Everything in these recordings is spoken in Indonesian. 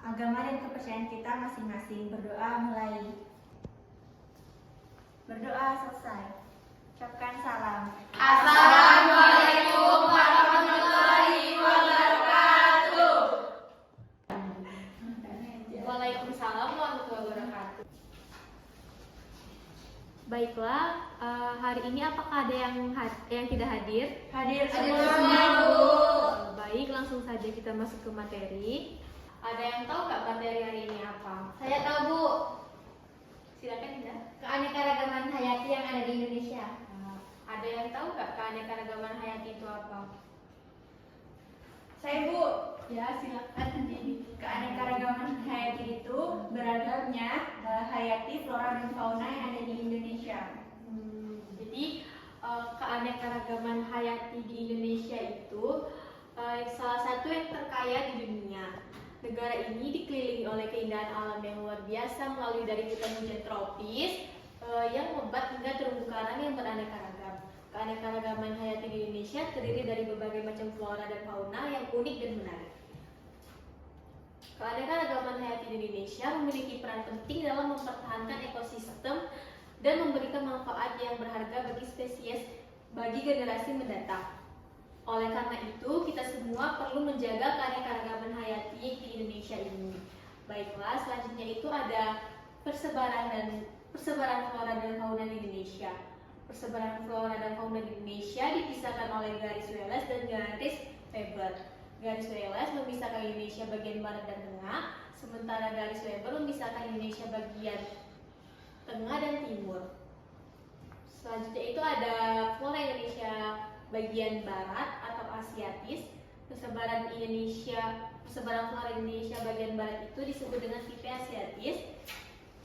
agama dan kepercayaan kita masing-masing. Berdoa mulai. Berdoa selesai. Ucapkan salam. Assalamualaikum warahmatullahi wabarakatuh. Waalaikumsalam warahmatullahi wabarakatuh. Baiklah, hari ini apakah ada yang tidak hadir? Hadir semua, Bu. Baik, langsung saja kita masuk ke materi. Ada yang tahu nggak materi hari ini apa? Saya tahu, Bu. Silakan, Dinda. Keanekaragaman hayati yang ada di Indonesia. Ada yang tahu nggak keanekaragaman hayati itu apa? Saya, Bu. Ya, silakan. Keanekaragaman hayati itu beragamnya hayati flora dan fauna yang ada di Indonesia. Jadi keanekaragaman hayati di Indonesia itu salah satu yang terkaya di dunia. Negara ini dikelilingi oleh keindahan alam yang luar biasa melalui dari hutan-hujan tropis yang lebat hingga terumbu karang yang beraneka ragam. Keanekaragaman hayati di Indonesia terdiri dari berbagai macam flora dan fauna yang unik dan menarik. Keanekaragaman hayati di Indonesia memiliki peran penting dalam mempertahankan ekosistem dan memberikan manfaat yang berharga bagi spesies bagi generasi mendatang. Oleh karena itu, kita semua perlu menjaga keanekaragaman hayati di Indonesia ini. Baiklah, selanjutnya itu ada persebaran flora dan fauna di Indonesia. Persebaran flora dan fauna di Indonesia dipisahkan oleh garis Wallace dan garis Weber. Garis Wallace memisahkan Indonesia bagian barat dan tengah, sementara garis Weber memisahkan Indonesia bagian tengah dan timur. Selanjutnya itu ada flora Indonesia bagian barat atau Asiatis. Persebaran flora Indonesia bagian barat itu disebut dengan tipe Asiatis.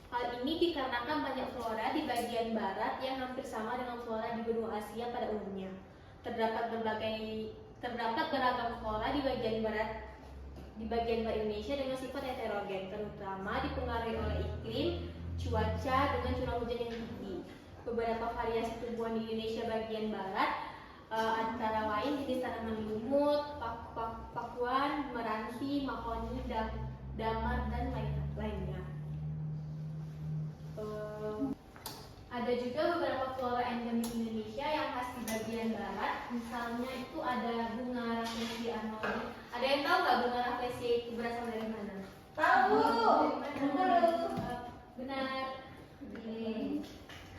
Hal ini dikarenakan banyak flora di bagian barat yang hampir sama dengan flora di benua Asia pada umumnya. Terdapat beragam flora di bagian barat Indonesia dengan sifat heterogen, terutama dipengaruhi oleh iklim, cuaca, dengan curah hujan yang tinggi. Beberapa variasi tumbuhan di Indonesia bagian barat antara lain jenis tanaman lumut, pakuan, meranti, mahoni, damar, dan lainnya. Ada juga beberapa flora endemik Indonesia yang khas di bagian barat. Misalnya itu ada bunga Rafflesia arnoldii. Ada yang tahu nggak bunga Rafflesia itu berasal dari mana? Tahu. Benar.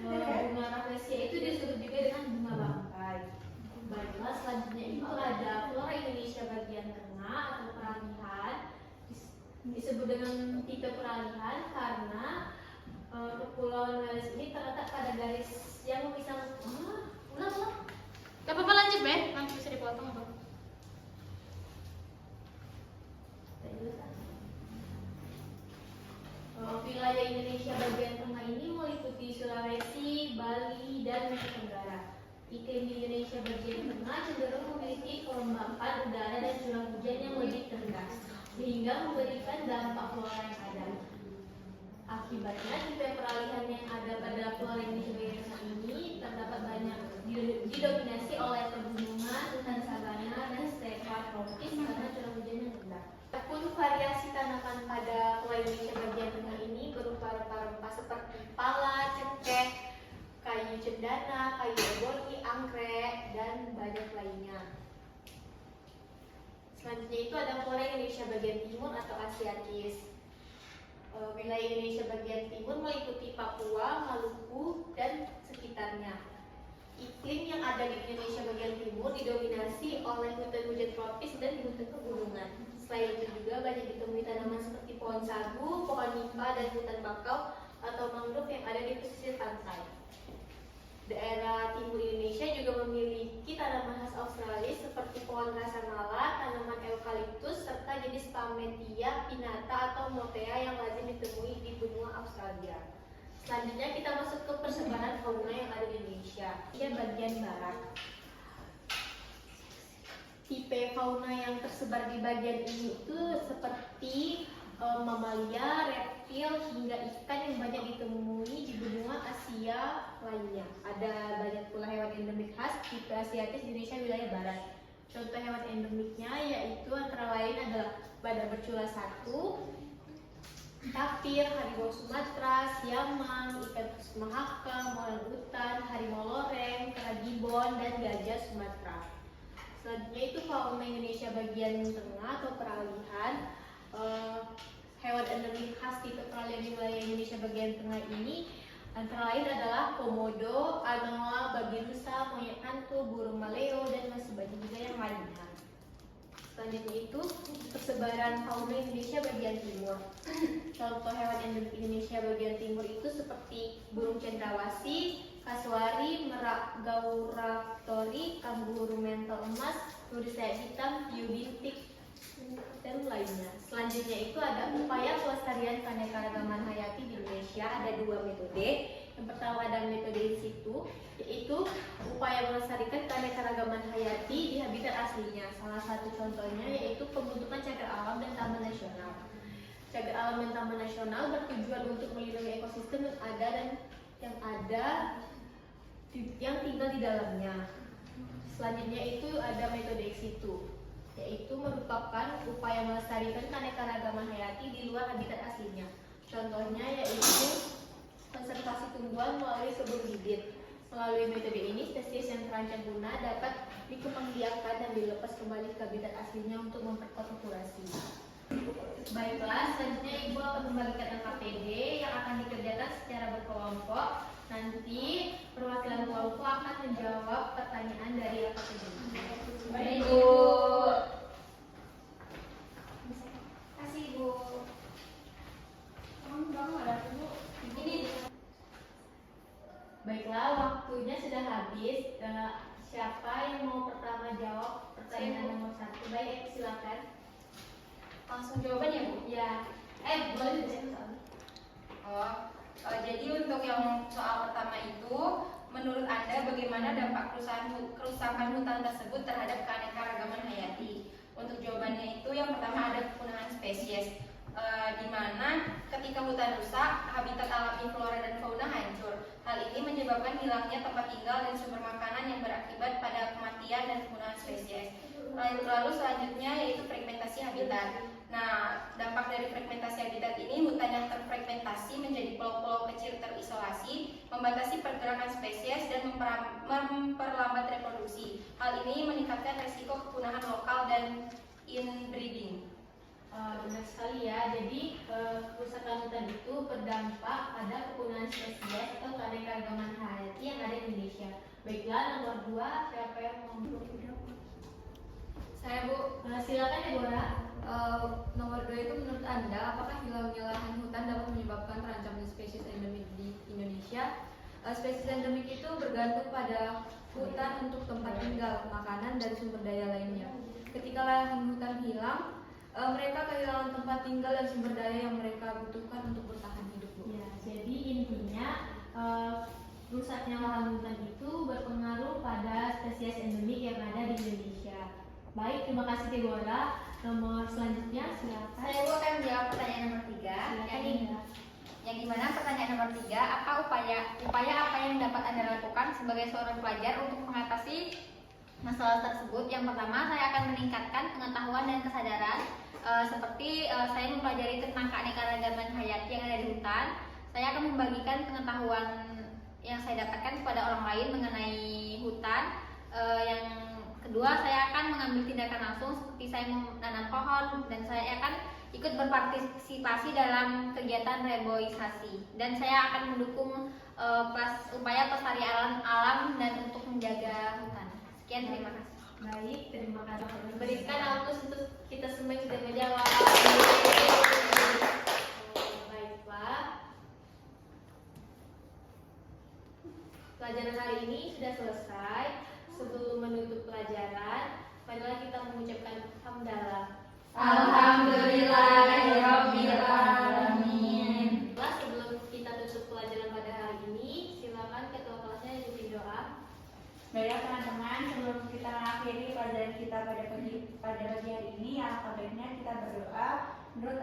Bunga Rafflesia itu disebut juga dengan bunga bangkai. Baiklah, selanjutnya itu ada flora Indonesia bagian tengah atau peralihan. Disebut dengan tipe peralihan karena Kepulauan Wallace ini terletak pada garis yang memisahkan. Gak apa-apa, lanjut, Be. Nanti bisa dipotong apa? Wilayah Indonesia bagian tengah ini meliputi Sulawesi, Bali, dan Nusa Tenggara. Iklim di Indonesia bagian tengah cenderung memiliki kelembapan udara dan curah hujan yang lebih rendah, sehingga memberikan dampak flora yang ada. Akibatnya, tipe peralihan yang ada pada flora Indonesia bagian tengah ini terdapat banyak didominasi oleh pegunungan, hutan sabana, dan stepa tropis karena curah hujan yang rendah. Adapun variasi tanaman pada flora Indonesia bagian tengah ini berupa rempah-rempah seperti pala, cengkeh, kayu cendana, kayu eboni, anggrek, dan banyak lainnya. Selanjutnya itu ada flora Indonesia bagian timur atau Asiatis. Wilayah Indonesia bagian timur meliputi Papua, Maluku, dan sekitarnya. Iklim yang ada di Indonesia bagian timur didominasi oleh hutan-hujan tropis dan hutan pegunungan. Selain itu juga banyak ditemui tanaman seperti pohon sagu, pohon nipah, dan hutan bakau atau mangrove yang ada di pesisir pantai. Daerah timur Indonesia juga memiliki tanaman khas Australia seperti pohon rasamala, tanaman eukaliptus, serta jenis Pametia pinnata atau Motea yang lazim ditemui di benua Australia. Selanjutnya kita masuk ke persebaran fauna yang ada di Indonesia. Bagian barat. Tipe fauna yang tersebar di bagian ini itu seperti mamalia, reptil, hingga ikan yang banyak ditemui di benua Asia lainnya. Ada banyak pula hewan endemik khas tipe Asiatis di Indonesia wilayah barat. Contoh hewan endemiknya yaitu antara lain adalah badak bercula 1, tapir, harimau Sumatera, siamang, ikan mahaka, molen hutan, harimau loreng, kera gibbon, dan gajah Sumatera. Selanjutnya itu fauna Indonesia bagian tengah atau peralihan. Hewan endemik khas tipe peralihan di wilayah Indonesia bagian tengah ini antara lain adalah komodo, anoa, babi rusa, monyet hantu, burung maleo, dan masih banyak juga yang lainnya. Selanjutnya itu persebaran fauna Indonesia bagian timur. Contoh hewan endemik Indonesia bagian timur itu seperti burung cendrawasih, kasuari, merak gauraptori, kanguru mental emas, duri sayap hitam, hiu bintik, dan lainnya. Selanjutnya itu ada upaya pelestarian keanekaragaman hayati di Indonesia. Ada dua metode. Yang pertama ada metode in situ, yaitu upaya melestarikan keanekaragaman hayati di habitat aslinya. Salah satu contohnya yaitu pembentukan cagar alam dan taman nasional. Cagar alam dan taman nasional bertujuan untuk melindungi ekosistem yang tinggal di dalamnya. Selanjutnya itu ada metode ex situ, yaitu merupakan upaya melestarikan keanekaragaman hayati di luar habitat aslinya. Contohnya yaitu konservasi tumbuhan melalui kebun bibit. Melalui metode ini, spesies yang terancam punah dapat dikembangbiakkan dan dilepas kembali ke habitat aslinya untuk memperkuat populasi. Baiklah, selanjutnya Ibu akan membagikan LKPD yang akan dikerjakan secara berkelompok. Nanti perwakilan kelompok akan menjawab pertanyaan dari LKPD. Baik, Bu. Kasih, Bu. Baiklah, waktunya sudah habis. Siapa yang mau pertama jawab pertanyaan nomor 1? Baik, silakan. Langsung jawaban ya, Bu? Ya, boleh deh. Jadi untuk yang soal pertama itu, menurut Anda bagaimana dampak kerusakan hutan tersebut terhadap keanekaragaman hayati? Untuk jawabannya itu yang pertama ada kepunahan spesies, di mana ketika hutan rusak, habitat alami flora dan fauna hancur. Hal ini menyebabkan hilangnya tempat tinggal dan sumber makanan yang berakibat pada kematian dan kepunahan spesies. Lalu selanjutnya yaitu fragmentasi habitat. Nah, dampak dari fragmentasi habitat ini, hutan yang terfragmentasi menjadi pulau-pulau kecil terisolasi, membatasi pergerakan spesies dan memperlambat reproduksi. Hal ini meningkatkan resiko kepunahan lokal dan inbreeding. Benar sekali ya. Jadi kerusakan hutan itu berdampak pada kepunahan spesies atau keanekaragaman hayati yang ada di Indonesia. Baiklah, nomor 2, siapa yang mau? Saya, Bu. Silakan ya, Dora. Nomor 2 itu menurut Anda, apakah hilangnya lahan hutan dapat menyebabkan terancamnya spesies endemik di Indonesia? Spesies endemik itu bergantung pada hutan untuk tempat tinggal, makanan, dan sumber daya lainnya. Ketika lahan hutan hilang, mereka kehilangan tempat tinggal dan sumber daya yang mereka butuhkan untuk bertahan hidup, Bu. Ya, jadi intinya rusaknya lahan hutan itu berpengaruh pada spesies endemik yang ada di Indonesia. Baik, terima kasih Deborah. Nomor selanjutnya silakan. Saya akan menjawab pertanyaan nomor 3. Yang dimana pertanyaan nomor 3, apa upaya apa yang dapat Anda lakukan sebagai seorang pelajar untuk mengatasi masalah tersebut? Yang pertama, saya akan meningkatkan pengetahuan dan kesadaran. Seperti saya mempelajari tentang keanekaragaman hayati yang ada di hutan. Saya akan membagikan pengetahuan yang saya dapatkan kepada orang lain mengenai hutan. Yang kedua, saya akan mengambil tindakan langsung seperti saya menanam pohon, dan saya akan ikut berpartisipasi dalam kegiatan reboisasi, dan saya akan mendukung upaya pelestarian alam dan untuk menjaga hutan. Sekian, terima kasih. Baik, terima kasih. Berikan aplaus untuk kita semua yang sudah menjawab. Baiklah. Pelajaran hari ini sudah selesai. Sebelum menutup pelajaran, marilah kita mengucapkan hamdalah. Alhamdulillahirabbil alamin. Sebelum kita tutup pelajaran pada hari ini, silakan ketua kelasnya ikuti doa. Baiklah teman-teman, sebelum kita mengakhiri pelajaran kita pada pagi hari ini, alangkah baiknya kita berdoa menurut